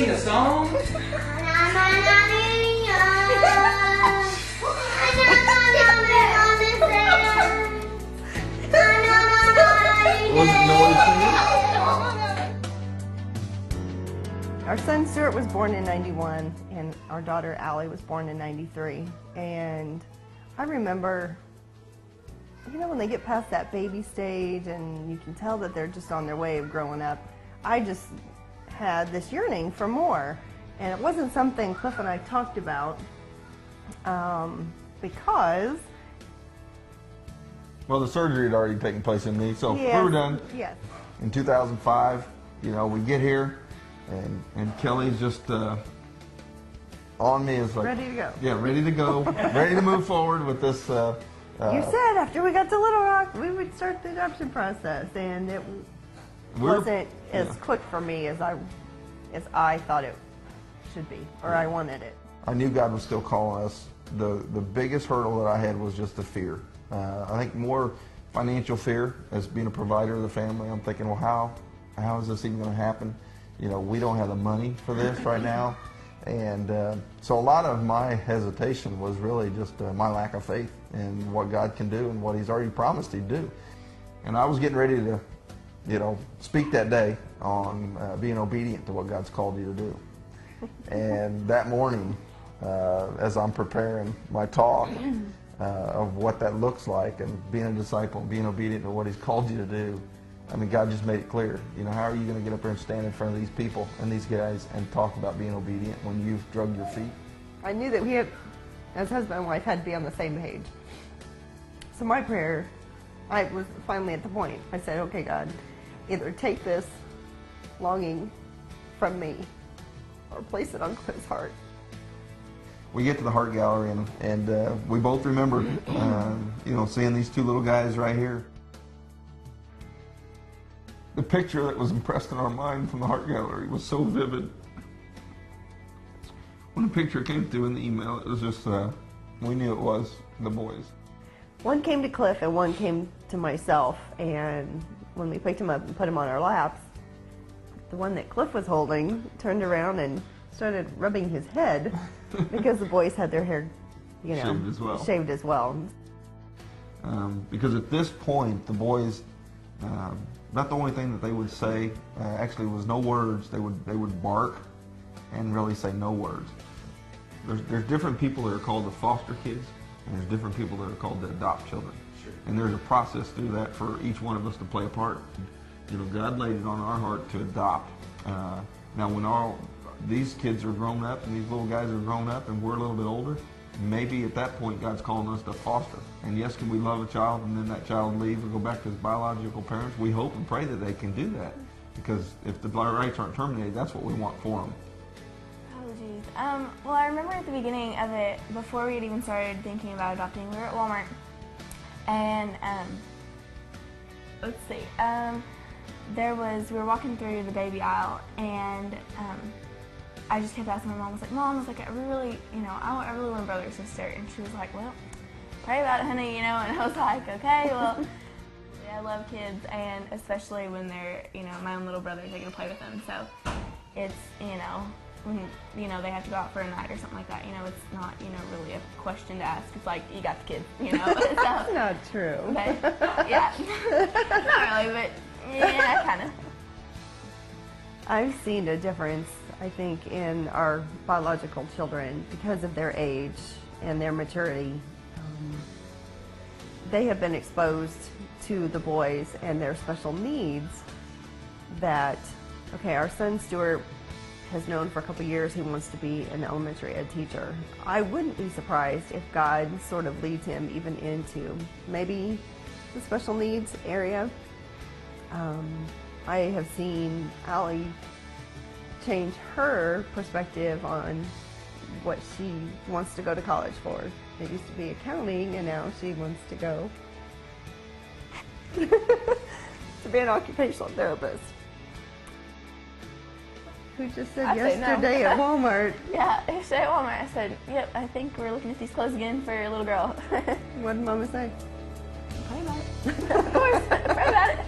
sing a song? Wasn't noise singing? Our son Stuart was born in '91, and our daughter Allie was born in '93. And I remember, you know, when they get past that baby stage and you can tell that they're just on their way of growing up, I just had this yearning for more. And it wasn't something Cliff and I talked about because... Well, the surgery had already taken place in me, so Yes, we were done. Yes. In 2005, you know, we get here, and Kelly's just on me. It's like, Ready to go. Yeah, ready to go, ready to move forward with this. You said after we got to Little Rock, we would start the adoption process, and it wasn't as quick for me as I thought it should be, or I wanted it. I knew God was still calling us. The biggest hurdle that I had was just the fear. I think more financial fear as being a provider of the family. I'm thinking, well, how is this even going to happen? You know, we don't have the money for this right now. And so a lot of my hesitation was really just my lack of faith in what God can do and what He's already promised He'd do. And I was getting ready to, you know, speak that day on being obedient to what God's called you to do. And that morning, as I'm preparing my talk of what that looks like and being a disciple and being obedient to what He's called you to do, I mean, God just made it clear. You know, how are you going to get up there and stand in front of these people and these guys and talk about being obedient when you've drugged your feet? I knew that we had, as husband and wife, had to be on the same page. So my prayer, I was finally at the point. I said, okay, God, either take this longing from me or place it on Cliff's heart. We get to the Heart Gallery, and we both remember, you know, seeing these two little guys right here. The picture that was impressed in our mind from the Heart Gallery was so vivid. When the picture came through in the email, it was just, we knew it was the boys. One came to Cliff and one came to myself, and when we picked him up and put him on our laps, the one that Cliff was holding turned around and started rubbing his head because the boys had their hair, you know, shaved as well. Because at this point, the boys, about the only thing that they would say actually was no words. They would bark and really say no words. There's different people that are called the foster kids, and there's different people that are called the adopt children. Sure. And there's a process through that for each one of us to play a part. You know, God laid it on our heart to adopt. Now, when these kids are grown up and these little guys are grown up and we're a little bit older, maybe at that point God's calling us to foster. And yes, can we love a child and then that child leave and go back to his biological parents? We hope and pray that they can do that, because if the rights aren't terminated, that's what we want for them. Oh, geez. Well, I remember at the beginning of it, before we had even started thinking about adopting, we were at Walmart, and let's see, we were walking through the baby aisle, and I just kept asking my mom, I was like, I really want a brother or sister, and she was like, well, pray about it, honey, you know, and I was like, okay, well, yeah, I love kids, and especially when they're, you know, my own little brothers, I get to play with them, so it's, you know, when, you know, they have to go out for a night or something like that, you know, it's not, you know, really a question to ask, it's like, you got the kids, you know. So, that's not true. But, yeah, not really, but, yeah, kind of. I've seen a difference, I think, in our biological children because of their age and their maturity. They have been exposed to the boys and their special needs that, okay, our son Stuart has known for a couple years he wants to be an elementary ed teacher. I wouldn't be surprised if God sort of leads him even into maybe the special needs area. I have seen Allie change her perspective on what she wants to go to college for. It used to be accounting, and now she wants to go to be an occupational therapist. Who just said yesterday at Walmart. Yeah, yesterday at Walmart, I said, yep, I think we're looking at these clothes again for a little girl. What did Mama say? Pray about it. Of course, pray about it.